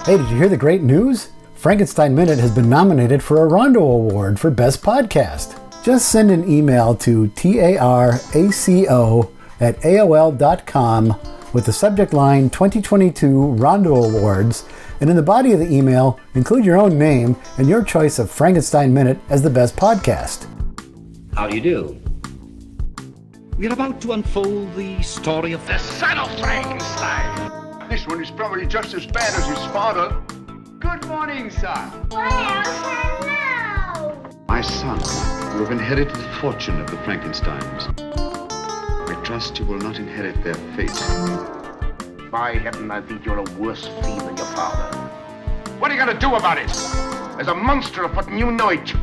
Hey, did you hear the great news? Frankenstein Minute has been nominated for a Rondo Award for Best Podcast. Just send an email to taraco@aol.com with the subject line 2022 Rondo Awards, and in the body of the email, include your own name and your choice of Frankenstein Minute as the best podcast. How do you do? We're about to unfold the story of the Son of Frankenstein. This one is probably just as bad as his father. Good morning, son. Well, hello. My son, you have inherited the fortune of the Frankensteins. I trust you will not inherit their fate. By heaven, I think you're a worse fiend than your father. What are you going to do about it? There's a monster afoot and you know it.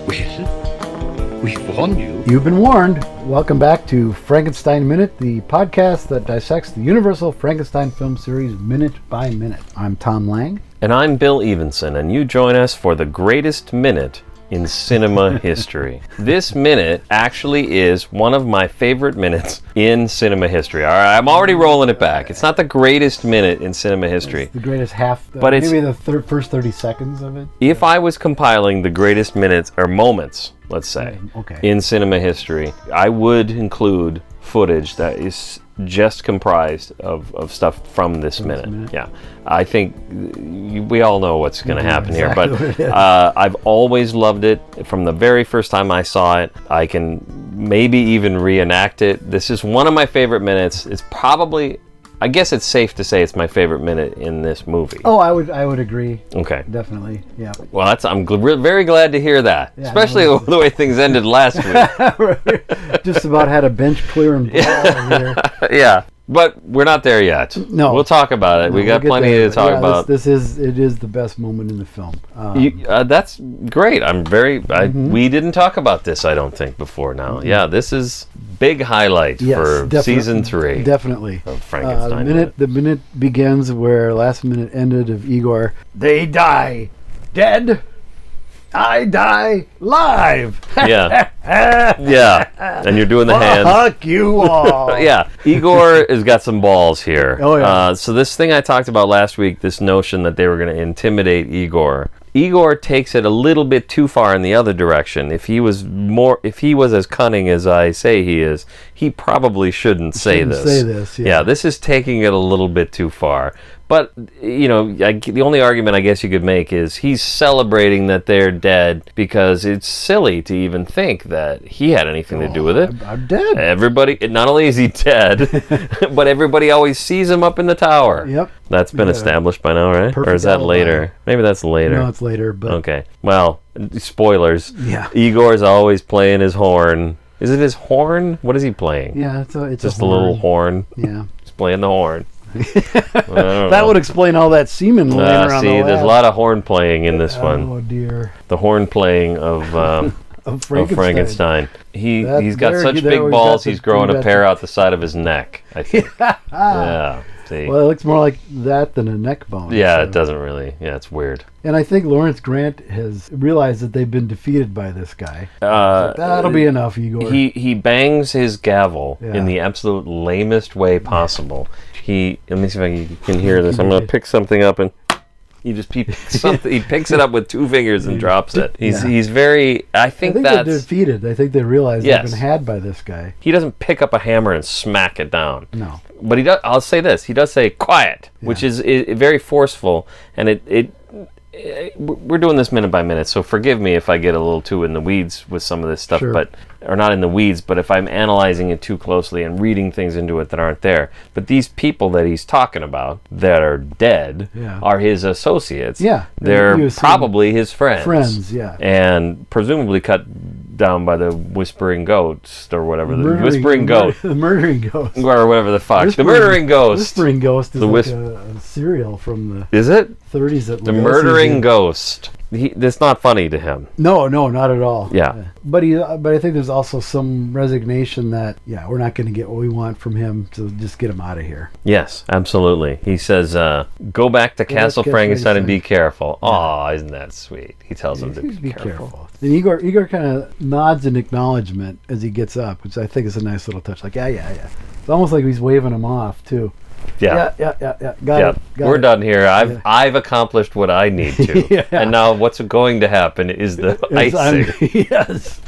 Well, we've warned you. You've been warned. Welcome back to Frankenstein Minute, the podcast that dissects the Universal Frankenstein film series minute by minute. I'm Thom Lang. And I'm Bill Evenson, and you join us for the greatest minute in cinema history. This minute actually is one of my favorite minutes in cinema history. All right, I'm already rolling it back. It's not the greatest minute in cinema history. It's the greatest half, but maybe the first 30 seconds of it. If I was compiling the greatest minutes, or moments, let's say, in cinema history, I would include footage that is just comprised of stuff from this minute. Yeah, I think we all know what's going to happen exactly here, but I've always loved it from the very first time I saw it. I can maybe even reenact it. This is one of my favorite minutes. It's probably, I guess it's safe to say it's my favorite minute in this movie. Oh, I would agree. Okay. Definitely, yeah. Well, I'm very glad to hear that, especially the way things ended last week. Just about had a bench clear and ball here. Yeah, but we're not there yet. No. We'll talk about it. We got plenty to talk about. It is the best moment in the film. That's great. We didn't talk about this, I don't think, before now. Mm-hmm. Yeah, this is big highlight for season 3. Definitely. Of Frankenstein. The minute begins where last minute ended of Igor. They die dead. I die live. Yeah. Yeah. And you're doing the hands. Fuck you all. Yeah. Igor has got some balls here. Oh, yeah. So this thing I talked about last week, this notion that they were going to intimidate Igor. Igor takes it a little bit too far in the other direction. If he was as cunning as I say he is, he probably shouldn't say this. Yeah, this is taking it a little bit too far. But, the only argument I guess you could make is he's celebrating that they're dead because it's silly to even think that he had anything to do with it. I'm dead. Everybody, not only is he dead, but everybody always sees him up in the tower. Yep. That's been established by now, right? Or is that later? Maybe that's later. No, it's later. But okay. Well, spoilers. Yeah. Igor's always playing his horn. Is it his horn? What is he playing? Yeah, it's just a a little horn. Yeah. He's playing the horn. That would explain all that semen laying around. See, there's a lot of horn playing in this one. Oh dear. The horn playing of Frankenstein. He's got such big balls. He's growing a pair out the side of his neck, I think. Yeah. See. Well, it looks more like that than a neck bone. Yeah, it doesn't really. Yeah, it's weird. And I think Lawrence Grant has realized that they've been defeated by this guy. That'll be enough, Igor. He bangs his gavel in the absolute lamest way possible. Let me see if I can hear this. I'm going to pick something up and he picks it up with 2 fingers and drops it. He's very. I think they're defeated. I think they realize they've been had by this guy. He doesn't pick up a hammer and smack it down. No. But he does. I'll say this. He does say quiet, which is very forceful, and we're doing this minute by minute, so forgive me if I get a little too in the weeds with some of this stuff, or not in the weeds, but if I'm analyzing it too closely and reading things into it that aren't there. But these people that he's talking about that are dead are his associates. Yeah. They're probably his friends. Friends, yeah. And presumably cut down by the whispering ghost or whatever. The whispering ghost. The murdering ghost. Or whatever the fuck. The murdering ghost. Whispering ghost is like a cereal from the Is it? 30s. The murdering ghost. That's not funny to him. No, not at all. Yeah. But I think there's also some resignation that, we're not going to get what we want from him, so just get him out of here. Yes, absolutely. He says, go back to Castle Frankenstein and be careful. Aw, isn't that sweet? He tells him to be careful. And Igor kind of nods in acknowledgement as he gets up, which I think is a nice little touch. Like, yeah. It's almost like he's waving him off, too. Yeah. Got Yeah, it. Got we're it. done here. I've accomplished what I need to, Yeah. and now what's going to happen is the icing. Yes.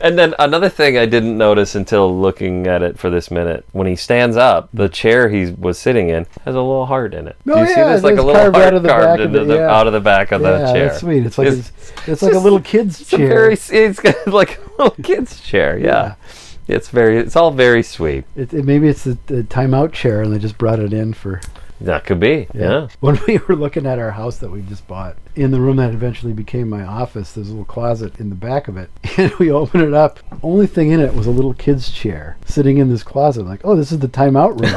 And then another thing I didn't notice until looking at it for this minute: when he stands up, the chair he was sitting in has a little heart in it. Oh, Do you see yeah, this? Like a it's little carved heart out of the carved back of into it, yeah. out of the back of the Yeah, chair. that's sweet. It's like it's like a just- little kid's It's chair. it's got like a little kid's chair. Yeah. It's all very sweet. Maybe it's the timeout chair, and they just brought it in for. That could be. Yeah. When we were looking at our house that we just bought, in the room that eventually became my office, there's a little closet in the back of it. And we opened it up. Only thing in it was a little kid's chair sitting in this closet. Like, oh, this is the timeout room.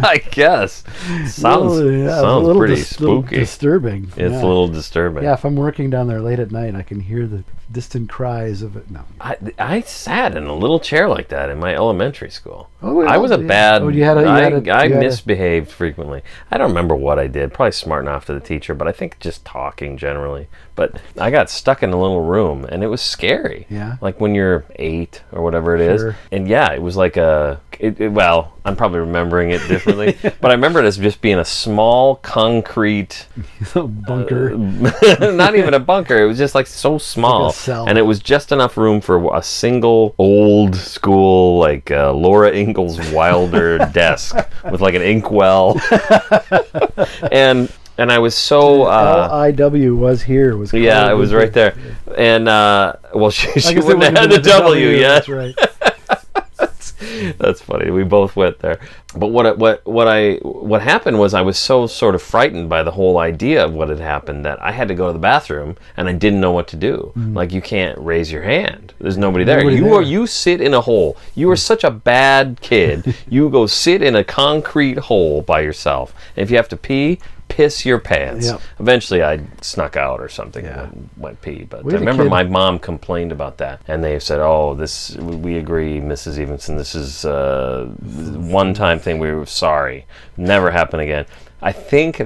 I guess. Sounds pretty little spooky. disturbing. It's a little disturbing. Yeah, if I'm working down there late at night, I can hear the distant cries of it. No. I sat in a little chair like that in my elementary school. Oh, yeah. I was a bad. Oh, I misbehaved frequently. I don't remember what I did. Probably smart enough to the teacher, but I think just talking generally. But I got stuck in a little room, and it was scary. Yeah. Like when you're 8 or whatever it is. Sure. And yeah, it was like well, I'm probably remembering it differently, but I remember it as just being a small concrete bunker. not even a bunker. It was just like so small, Like a cell. and it was just enough room for a single old school like Laura Ingalls Wilder desk with like an inkwell, and I was so LIW was here. Was yeah, it was right there, and well, she wouldn't have had the W yet. That's right. That's funny. We both went there. But what happened was I was so sort of frightened by the whole idea of what had happened that I had to go to the bathroom and I didn't know what to do. Like, you can't raise your hand. There's nobody there. You sit in a hole. You are such a bad kid. You go sit in a concrete hole by yourself. And if you have to pee, piss your pants. Yep. Eventually I snuck out or something and went pee. But We I had a remember kid- my mom complained about that. And they said, oh, we agree, Mrs. Evenson, this is a one-time thing. We were sorry. Never happen again. I think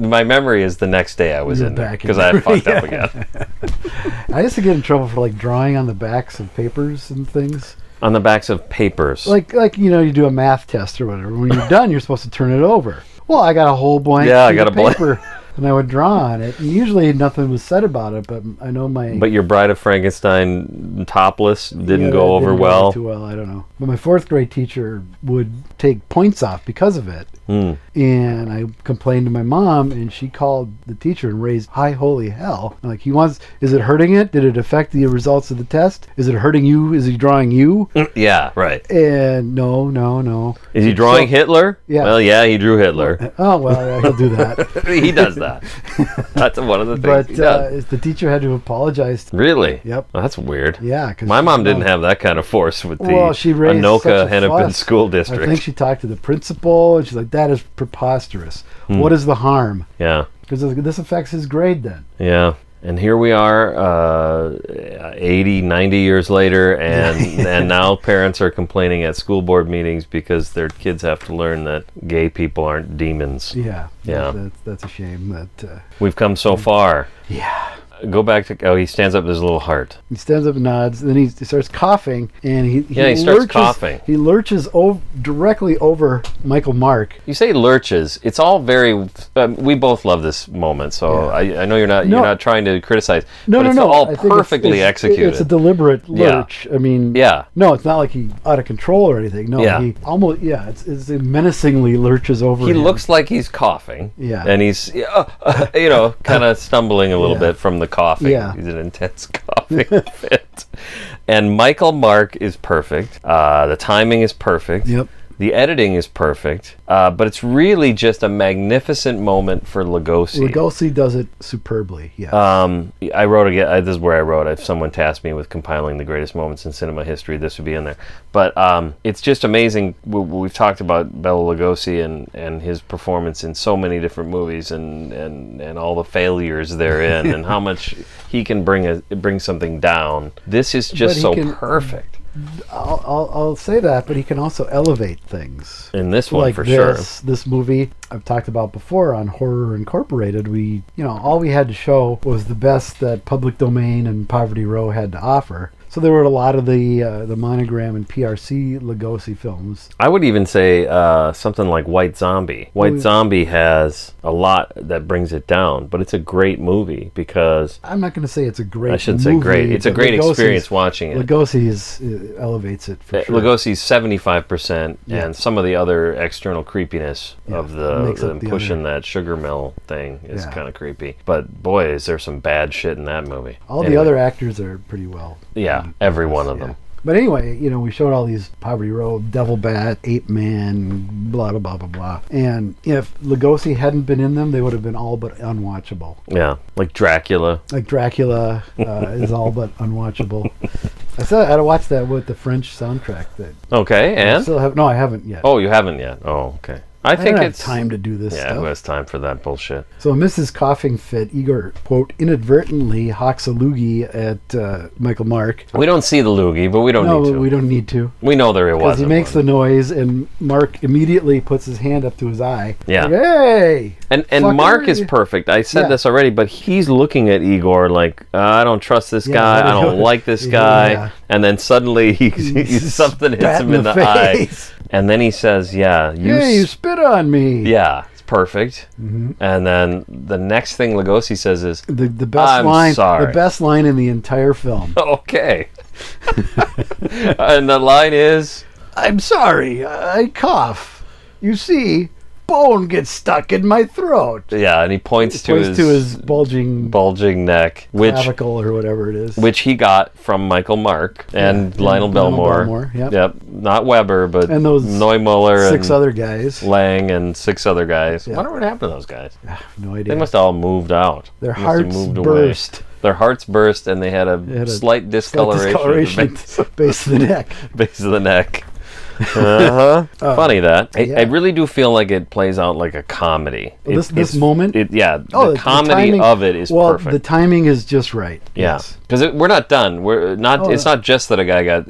my memory is the next day I was You were in there back in because I there. fucked up again. I used to get in trouble for like drawing on the backs of papers and things. On the backs of papers. Like you do a math test or whatever. When you're done, you're supposed to turn it over. Well, I got a whole blank Yeah, I sheet got of a blank. paper, and I would draw on it. And usually nothing was said about it, but I know my... But your Bride of Frankenstein topless didn't go over didn't well. too well, I don't know. But my 4th grade teacher would take points off because of it. And I complained to my mom, and she called the teacher and raised high holy hell. Like, is it hurting it? Did it affect the results of the test? Is it hurting you? Is he drawing you? Yeah, right. And no. Is he drawing Hitler? Yeah. Well, yeah, he drew Hitler. Oh, well, yeah, he'll do that. He does that. That's one of the things But he does. the teacher had to apologize. Really? Yep. Well, that's weird. Yeah. 'Cause My mom didn't have that kind of force with the Well, she raised Anoka such a Hennepin fuss. School I District. think she talked to the principal, and she's like, that is preposterous. What is the harm? Yeah. Because this affects his grade then. Yeah. And here we are 80, 90 years later, and now parents are complaining at school board meetings because their kids have to learn that gay people aren't demons. Yeah. Yeah. That's a shame. That We've come so far. Yeah. Go back to, he stands up, there's a little heart. He stands up and nods, and then he starts coughing, and he starts lurches, coughing. He lurches directly over Michael Mark. You say lurches. It's all very. We both love this moment, so Yeah. I know you're not trying to criticize. but it's all I think perfectly executed. It's a deliberate lurch. I mean, Yeah. No, it's not like he out of control or anything. No, Yeah. he almost it's menacingly lurches over. He him. looks like he's coughing. Yeah. And he's kind of stumbling a little bit from the coughing. Yeah. He's an intense coughing fit. And Michael Mark is perfect. The timing is perfect. Yep. The editing is perfect, but it's really just a magnificent moment for Lugosi. Lugosi does it superbly. Yeah. I wrote again. This is where I wrote. If someone tasked me with compiling the greatest moments in cinema history, this would be in there. But it's just amazing. We've talked about Bela Lugosi and his performance in so many different movies and all the failures therein and how much he can bring something down. This is just so perfect. I'll say that, but he can also elevate things. In this one, like for sure. This movie I've talked about before on Horror Incorporated. All we had to show was the best that Public Domain and Poverty Row had to offer. So there were a lot of the Monogram and PRC Lugosi films. I would even say something like White Zombie. White Zombie has a lot that brings it down, but it's a great movie because... I'm not going to say it's a great movie. I shouldn't say great. It's a great experience watching it. Lugosi elevates it for sure. Lugosi's 75%, and some of the other external creepiness of them pushing that sugar mill thing is kind of creepy. But boy, is there some bad shit in that movie. All the other actors are pretty well. Yeah, every one of them. But anyway, we showed all these Poverty Road, Devil Bat, Ape Man, blah, blah, blah, blah, blah. And if Lugosi hadn't been in them, they would have been all but unwatchable. Yeah, like Dracula. Like Dracula is all but unwatchable. I had to watch that with the French soundtrack. Okay, and? I haven't yet. Oh, you haven't yet? Oh, okay. I think don't it's have time to do this stuff. Yeah, who has time for that bullshit? So Mrs. Coughing Fit, Igor, quote, inadvertently hawks a loogie at Michael Mark. We don't see the loogie, but we don't need to. No, we don't need to. We know there it was. Because he makes the noise, and Mark immediately puts his hand up to his eye. Yeah. Like, hey! And Mark is perfect. I said this already, but he's looking at Igor like, I don't trust this guy. I don't like this guy. Yeah. And then suddenly something hits him in the eye. And then he says, you spit on me. Yeah, it's perfect. Mm-hmm. And then the next thing Lugosi says is, the best line. Sorry. The best line in the entire film. Okay. And the line is, I'm sorry, I cough. You see, bone gets stuck in my throat. Yeah, and he points to his bulging neck, clavicle or whatever it is, which he got from Michael Mark and Lionel Belmore. Yep, not Weber, but and those Neumuller, six other guys, Lang, and 6 other guys. I wonder what happened to those guys. No idea. They must have all moved out. Their hearts burst. Away. Their hearts burst, and they had a slight discoloration at the base of the neck. Base of the neck. Funny that. I really do feel like it plays out like a comedy. This moment? The comedy of it is perfect. The timing is just right. Yeah. Because we're not done. We're not. It's not just that a guy got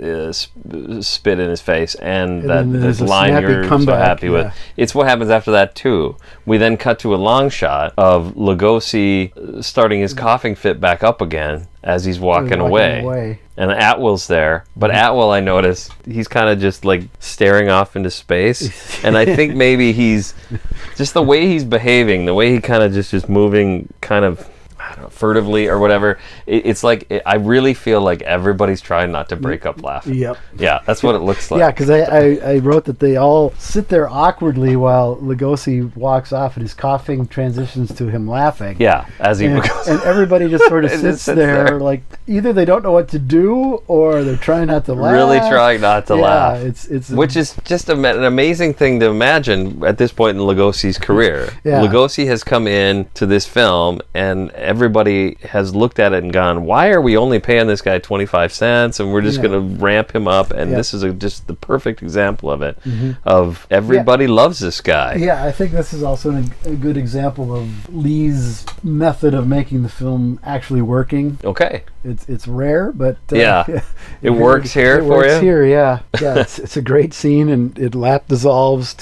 spit in his face and that this line you're so happy with. It's what happens after that too. We then cut to a long shot of Lugosi starting his coughing fit back up again as he's walking away. And Atwill's there, but Atwill, I notice, he's kind of just like staring off into space. And I think maybe he's just the way he's behaving, the way he kind of just moving kind of, I don't know, furtively or whatever. It's like, I really feel like everybody's trying not to break up laughing. Yep. Yeah, that's what it looks like. Yeah, because I wrote that they all sit there awkwardly while Lugosi walks off and his coughing transitions to him laughing. Yeah, as he and everybody just sort of sits there like either they don't know what to do or they're trying not to laugh. Really trying not to laugh. Which is just an amazing thing to imagine at this point in Lugosi's career. Yeah. Lugosi has come in to this film and everybody has looked at it and gone, why are we only paying this guy 25 cents and we're just going to ramp him up? And this is just the perfect example of it, of everybody loves this guy. Yeah, I think this is also a good example of Lee's method of making the film actually working. Okay. It's rare, but it works here for you. It works here, yeah. It's a great scene, and it lap dissolves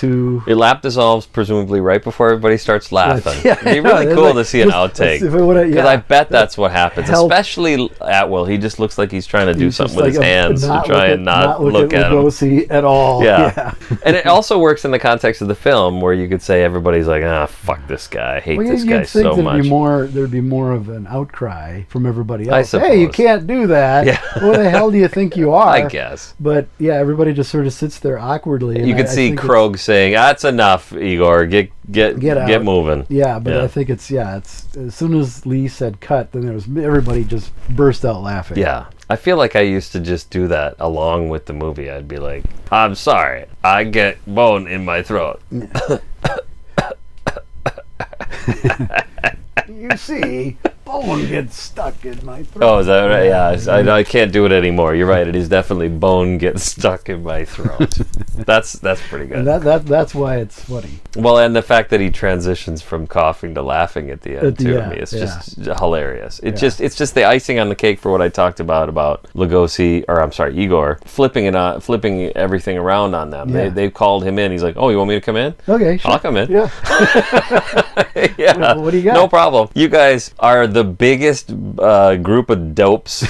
presumably right before everybody starts laughing. It'd be really cool to see an outtake, because I bet that's what happens. Especially Atwill, he just looks like he's trying to do something with his hands to try and not look at him. Lugosi at all. Yeah. And it also works in the context of the film, where you could say everybody's like, fuck this guy, I hate this guy so much. There'd be more of an outcry from everybody else. I suppose. Hey, you can't do that. Yeah. Who the hell do you think you are? I guess. But yeah, everybody just sort of sits there awkwardly. You could see Krog saying, "That's enough, Igor. Get moving." Yeah, but I think it's as soon as Lee said cut, then everybody just burst out laughing. Yeah. I feel like I used to just do that along with the movie. I'd be like, "I'm sorry, I get bone in my throat." You see, bone gets stuck in my throat. Oh, is that right? Yeah, I can't do it anymore. You're right. It is definitely bone gets stuck in my throat. That's pretty good. And that's why it's funny. Well, and the fact that he transitions from coughing to laughing at the end to me, it's just hilarious. It's just the icing on the cake for what I talked about Igor flipping everything around on them. Yeah. They called him in. He's like, "Oh, you want me to come in? Okay, sure. I'll come in." Yeah. Yeah. What do you got? No problem. You guys are the the biggest group of dopes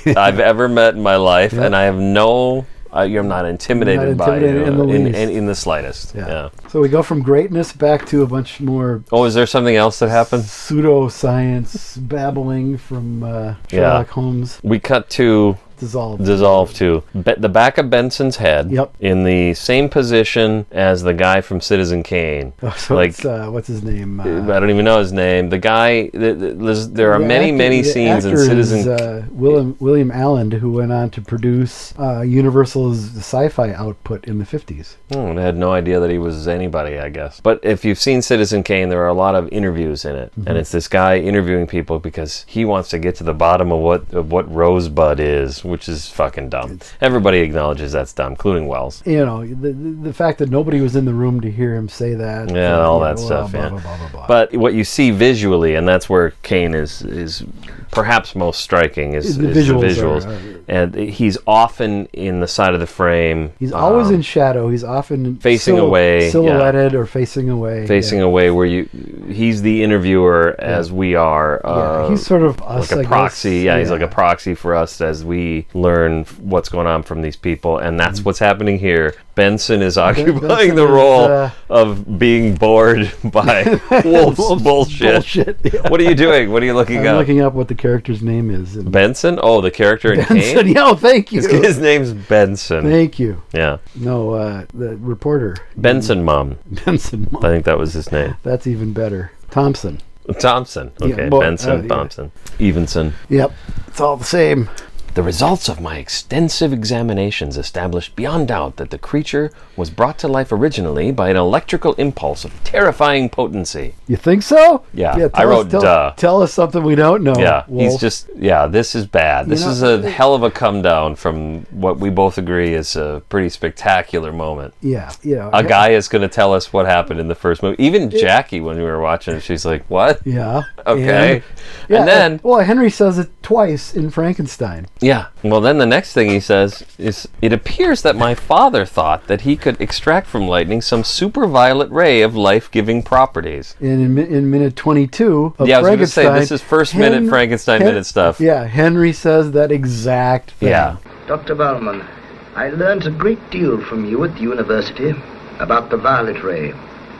I've ever met in my life, and I have no... I'm not intimidated by it in the slightest. Yeah. So we go from greatness back to a bunch more... Oh, is there something else that happened? Pseudoscience babbling from Sherlock Holmes. We cut to... Dissolve to the back of Benson's head in the same position as the guy from Citizen Kane. Oh, so like, what's his name? I don't even know his name. The guy, there are many scenes in Citizen William Allen, who went on to produce Universal's sci-fi output in the 50s. I had no idea that he was anybody, I guess. But if you've seen Citizen Kane, there are a lot of interviews in it. And it's this guy interviewing people because he wants to get to the bottom of what Rosebud is, which is fucking dumb. Everybody acknowledges that's dumb, including Wells. You know, the fact that nobody was in the room to hear him say that. Yeah, all that stuff, blah, blah, blah, blah, blah. But what you see visually, and that's where Kane is perhaps most striking, is the visuals. And he's often in the side of the frame. He's always in shadow. He's often facing away. Silhouetted or facing away. Facing away where he's the interviewer as we are. He's sort of us, like a proxy. He's like a proxy for us as we learn what's going on from these people, and that's what's happening here. Benson is occupying the role of being bored by Wolf's bullshit. Yeah. What are you doing? What are you looking up? I'm looking up what the character's name is. Benson? Oh, the character in Benson. Kane? Yeah, thank you. His name's Benson. Thank you. Yeah. No, the reporter. Benson Mom. Benson Mom. I think that was his name. That's even better. Thompson. Okay, Benson, Thompson. Evenson. Yep, it's all the same. The results of my extensive examinations established beyond doubt that the creature was brought to life originally by an electrical impulse of terrifying potency. You think so? Yeah, I wrote duh. Tell us something we don't know. Yeah, Wolf. he's just, this is bad. This is a hell of a come down from what we both agree is a pretty spectacular moment. Yeah, A guy is going to tell us what happened in the first movie. Even Jackie, when we were watching it, she's like, what? Yeah. Okay. And then... Henry says it twice in Frankenstein. Yeah. Well, then the next thing he says is, it appears that my father thought that he could extract from lightning some superviolet ray of life-giving properties. In minute 22 of Frankenstein... I was going to say, this is first minute Frankenstein minute stuff. Yeah, Henry says that exact thing. Yeah. Dr. Baumann, I learned a great deal from you at the university about the violet ray,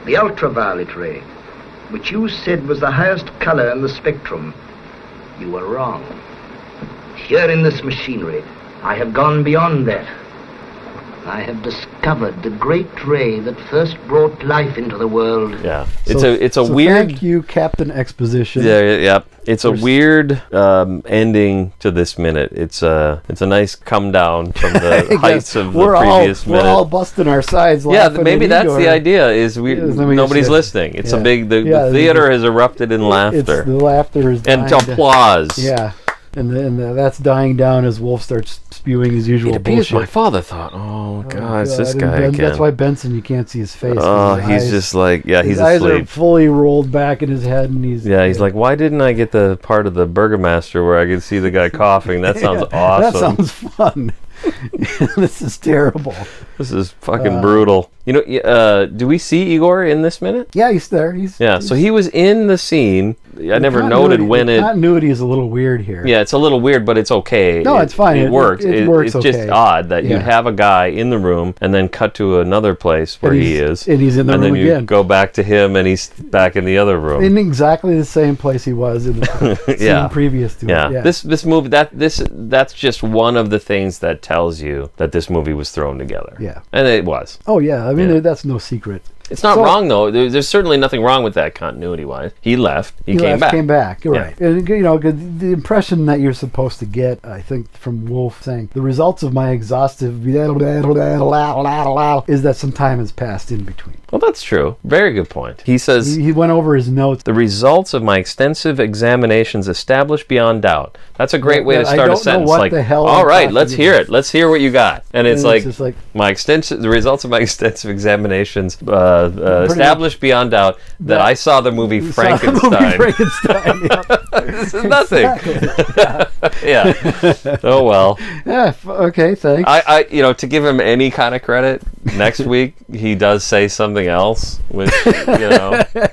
the ultraviolet ray, which you said was the highest color in the spectrum. You were wrong. Here in this machinery, I have gone beyond that. I have discovered the great ray that first brought life into the world. Yeah, it's a weird. Thank you, Captain Exposition. Yeah. It's a weird ending to this minute. It's a nice come down from the heights of the previous minute. We're all busting our sides. Yeah, maybe that's the idea. Is nobody's listening. It's a big. The theater has erupted in laughter. The laughter is and applause. Yeah. And that's dying down as Wolf starts spewing his usual bullshit. My father thought, oh God, it's this guy again. That's why Benson, you can't see his face. Oh, he's just like, he's his eyes asleep. Are fully rolled back in his head, and he's like, why didn't I get the part of the Burgomaster where I could see the guy coughing? That sounds awesome. That sounds fun. This is terrible. This is fucking brutal. Do we see Igor in this minute? Yeah, he's there. So he was in the scene. I never noted when the continuity is a little weird here. Yeah, it's a little weird, but it's okay. No, it's fine. It works. It works. It's just odd that you'd have a guy in the room and then cut to another place where he is, and he's in the room again. And then you go back to him, and he's back in the other room, in exactly the same place he was in the scene previous to it. Yeah. This movie that's just one of the things that tells you that this movie was thrown together. Yeah, and it was. Oh yeah, I mean that's no secret. It's not wrong though. There's certainly nothing wrong with that continuity-wise. He left. He came back. You're right. And, the impression that you're supposed to get, I think, from Wolf saying the results of my exhaustive is that some time has passed in between. Well, that's true. Very good point. He says he went over his notes. The results of my extensive examinations established beyond doubt. That's a great way to start a sentence. All right, let's hear it. Let's hear what you got. And it's like the results of my extensive examinations established beyond doubt that I saw the movie Frankenstein. This is nothing. Yeah. Oh well. Yeah. Okay. Thanks. I to give him any kind of credit, Next week he does say something else, which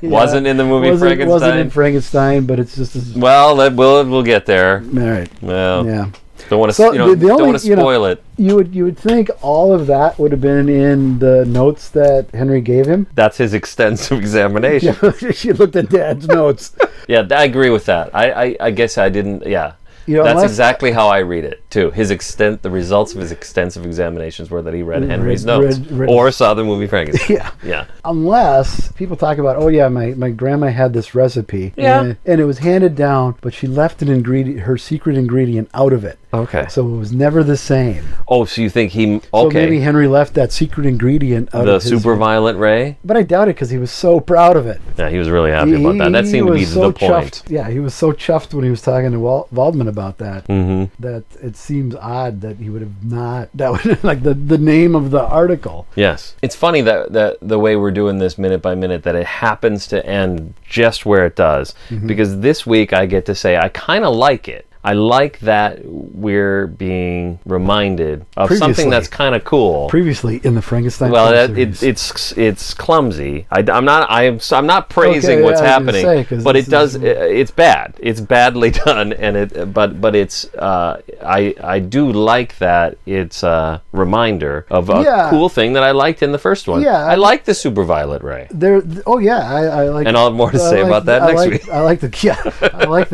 wasn't in the movie Frankenstein. Wasn't in Frankenstein, but it's just. Well, we'll get there. All right. Well, yeah. Don't want to. So don't want to spoil it. You would think all of that would have been in the notes that Henry gave him. That's his extensive examination. She looked at Dad's notes. Yeah, I agree with that. I guess I didn't. Yeah. That's exactly how I read it too. The results of his extensive examinations were that he read Henry's notes or saw the movie Frankenstein. Yeah. Unless people talk about, my grandma had this recipe, and it was handed down, but she left her secret ingredient out of it. Okay. So it was never the same. Oh, so you think he? Okay. So maybe Henry left that secret ingredient out of the superviolet ray. But I doubt it because he was so proud of it. Yeah, he was really happy about that. That seemed to be the point. Chuffed. Yeah, he was so chuffed when he was talking to Waldman about that. Mm-hmm. That it seems odd that he would have not. That was like the name of the article. Yes, it's funny that the way we're doing this minute by minute, that it happens to end just where it does. Mm-hmm. Because this week I get to say I kind of like it. I like that we're being reminded of something that's kind of cool. Previously in the Frankenstein. Well, it's clumsy. I'm not praising what's happening, but it does. It's bad. It's badly done, and but it's. I do like that it's a reminder of a cool thing that I liked in the first one. Yeah, I like the superviolet ray. I like. And I'll have more to say about that next week. I like the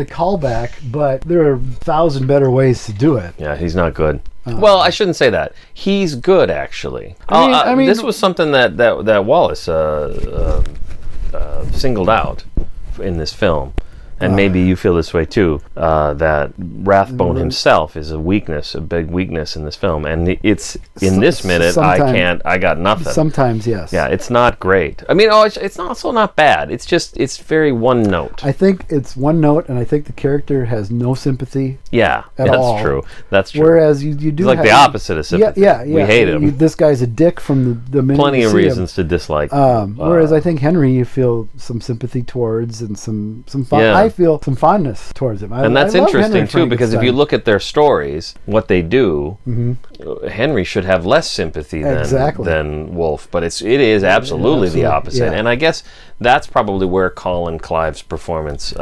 callback, but there are 1,000 better ways to do it. Yeah, he's not good. Well, I shouldn't say that. He's good, actually. I mean, this was something that Wallace singled out in this film. And maybe you feel this way too, that Rathbone himself is a big weakness in this film. And it's, in this minute, I got nothing. Sometimes, yes. Yeah, it's not great. I mean, it's also not bad. It's very one note. I think it's one note, and I think the character has no sympathy. Yeah, that's true. That's true. Whereas you do it's like the opposite of sympathy. Yeah. We hate him. This guy's a dick from the minute Plenty you of see reasons him. to dislike. Whereas I think Henry, you feel some sympathy towards and some fun. Yeah. I feel some fondness towards him. And that's interesting too, because if you look at their stories, what they do, Henry should have less sympathy than Wolfe, but it is absolutely the opposite. Yeah. And I guess that's probably where Colin Clive's performance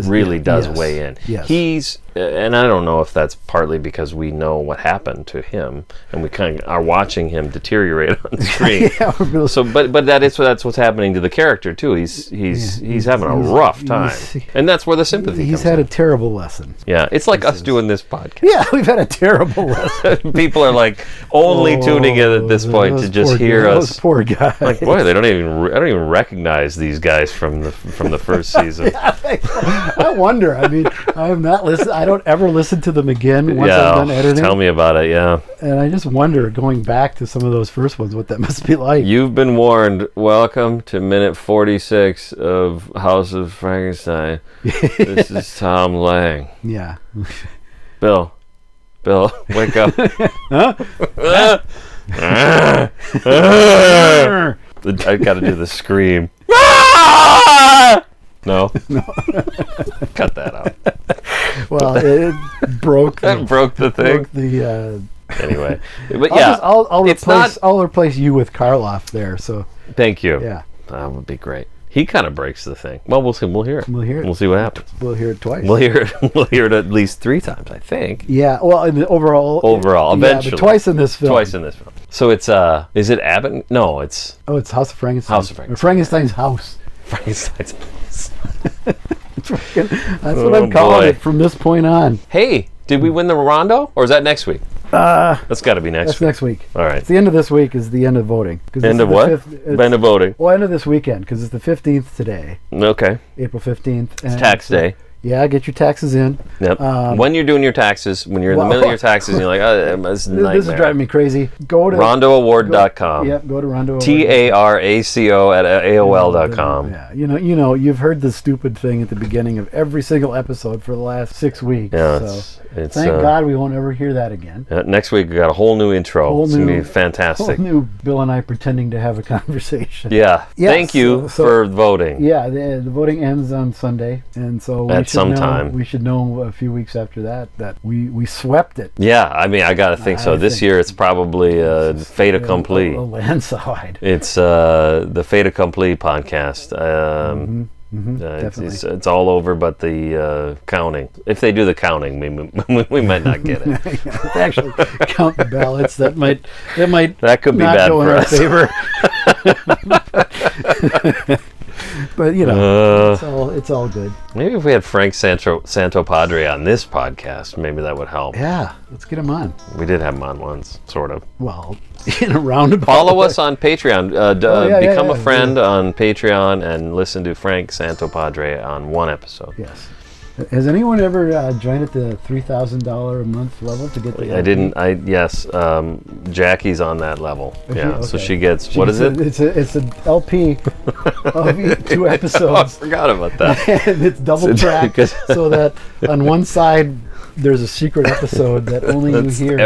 really does weigh in. Yes. He's, and I don't know if that's partly because we know what happened to him, and we kind of are watching him deteriorate on screen. Really. So, but that's what's happening to the character too. He's having a rough time, and that's where the sympathy. He's had a terrible lesson. Yeah, it's like us doing this podcast. Yeah, we've had a terrible lesson. People are like only tuning in at this point to just hear us. Those poor guys. Like, boy, I don't even recognize these guys from the first season. I wonder. I mean, I have not listened. I don't ever listen to them again once I'm done editing. Tell me about it. Yeah. And I just wonder, going back to some of those first ones, what that must be like. You've been warned. Welcome to minute 46 of House of Frankenstein. This is Thom Lang. Yeah. Bill, wake up. I got to do the scream. No. Cut that out. Well, it broke. Broke the thing. Anyway, but yeah, I'll replace you with Karloff there. So thank you. Yeah, that would be great. He kind of breaks the thing. Well, we'll see. We'll hear it. We'll see what happens. We'll hear it twice. We'll hear it at least 3 times, I think. Yeah. Well, in the overall, eventually. But twice in this film. So it's is it Abbott? No, it's. Oh, it's House of Frankenstein. Or Frankenstein's house. Frankenstein's house. That's what I'm calling it from this point on. Hey, did we win the Rondo, or is that next week? That's got to be next week. That's next week. All right. It's the end of this week is the end of voting. End of what? End of voting. Well, end of this weekend, because it's the 15th today. Okay. April 15th. It's tax day. Yeah, get your taxes in. Yep. When you're doing your taxes, when you're in the middle of your taxes, and you're like, this is a nightmare. This is driving me crazy. Go to RondoAward.com. Yep, go to Rondo Award. TARACO at AOL.com. Yeah, you know, you've heard the stupid thing at the beginning of every single episode for the last 6 weeks. Yeah, so thank God we won't ever hear that again. Next week we got a whole new intro. It's going to be fantastic. Whole new Bill and I pretending to have a conversation. Yeah. Thank you for voting. Yeah, the voting ends on Sunday, and so at sometime. We should know a few weeks after that we swept it. Yeah, I mean, I gotta think so. This year it's probably fait accompli. A landslide. It's the fait accompli podcast. It's all over but the counting. If they do the counting, we might not get it. If they actually count the ballots, that could be not bad go for in us. Our favor. But it's all good. Maybe if we had Frank Santo Padre on this podcast, maybe that would help. Yeah, let's get him on. We did have him on once, sort of. Well, in a roundabout. Follow us on Patreon. Become a friend yeah. on Patreon and listen to Frank Santo Padre on one episode. Yes. Has anyone ever joined at the $3,000 a month level to get the LP? I didn't. Yes, Jackie's on that level. Yeah, okay. so she gets what is it? It's an LP of 2 episodes. I forgot about that. And it's double tracked so that on one side there's a secret episode that only you hear.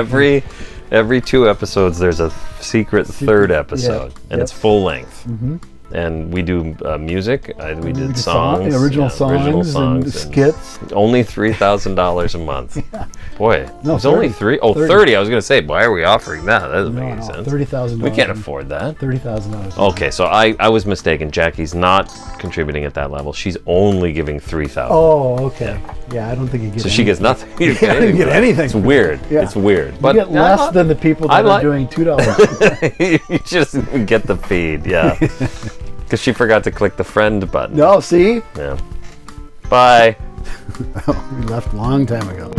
Every 2 episodes there's a secret third episode, and it's full length. Mm-hmm. And we do music. We did songs, original songs and skits. Only $3,000 a month. Yeah. Boy, no, it's only 30. I was going to say, why are we offering that? That doesn't make any sense. $30,000. We can't afford that. $30,000. Okay, so I was mistaken. Jackie's not contributing at that level. She's only giving $3,000. Oh, okay. Yeah, I don't think you get. So she gets nothing. You don't get anything. It's weird. Yeah. It's weird. You get less than the people that are doing $2. You just get the feed, yeah. Because she forgot to click the friend button. No, see? Yeah. Bye. We left a long time ago.